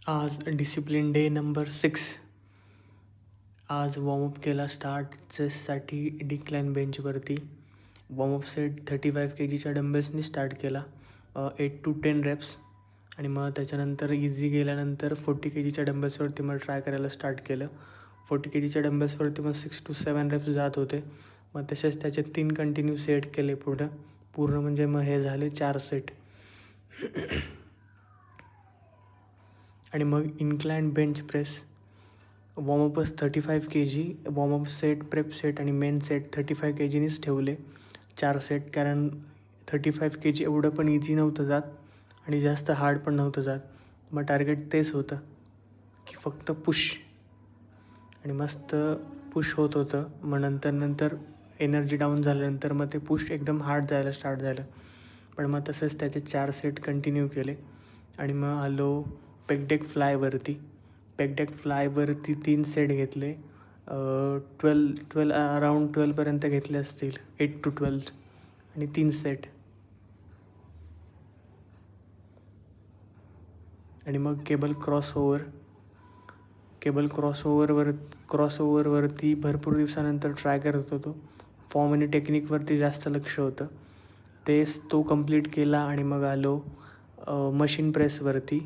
आज discipline day number 6. आज warm up केला स्टार्ट चेस्टसाठी डिक्लाइन बेंचवरती. वॉर्मअप सेट 35 kgच्या डंबेल्सनी स्टार्ट केला. 8 to 10 reps आणि मग त्याच्यानंतर इझी गेल्यानंतर 40 kgच्या डंबेल्सवरती मग ट्राय करायला स्टार्ट केलं. 40 kgच्या डंबेल्सवरती मग 6 to 7 reps जात होते. मग तसेच त्याचे 3 कंटिन्यू सेट केले पूर्ण म्हणजे मग हे झाले 4 सेट. आणि मग इन्क्लाइंड बेंच प्रेस वॉर्मअपच 35 kg, warm up set, prep set आणि मेन सेट 35 kgनीच ठेवले 4 सेट. कारण 35 kg एवढं पण इझी नव्हतं जात आणि जास्त हार्ड पण नव्हतं जात. मग टार्गेट तेच होतं की फक्त पुश आणि मस्त पुश होत होतं. मग नंतर एनर्जी डाऊन झाल्यानंतर मग ते पुश एकदम हार्ड जायला स्टार्ट झालं. पण मग तसंच त्याचे 4 सेट कंटिन्यू केले आणि मग आलो पेगडेक फ्लायवरती. पेगडेक फ्लायवरती 3 सेट घेतले. 12 अराउंड 12पर्यंत घेतले असतील, 8 to 12 आणि 3 सेट. आणि मग केबल क्रॉसओव्हरवरती भरपूर दिवसानंतर ट्राय करत होतो. फॉर्म आणि टेक्निकवरती जास्त लक्ष होतं. तो कंप्लीट केला आणि मग आलो मशीन प्रेसवरती.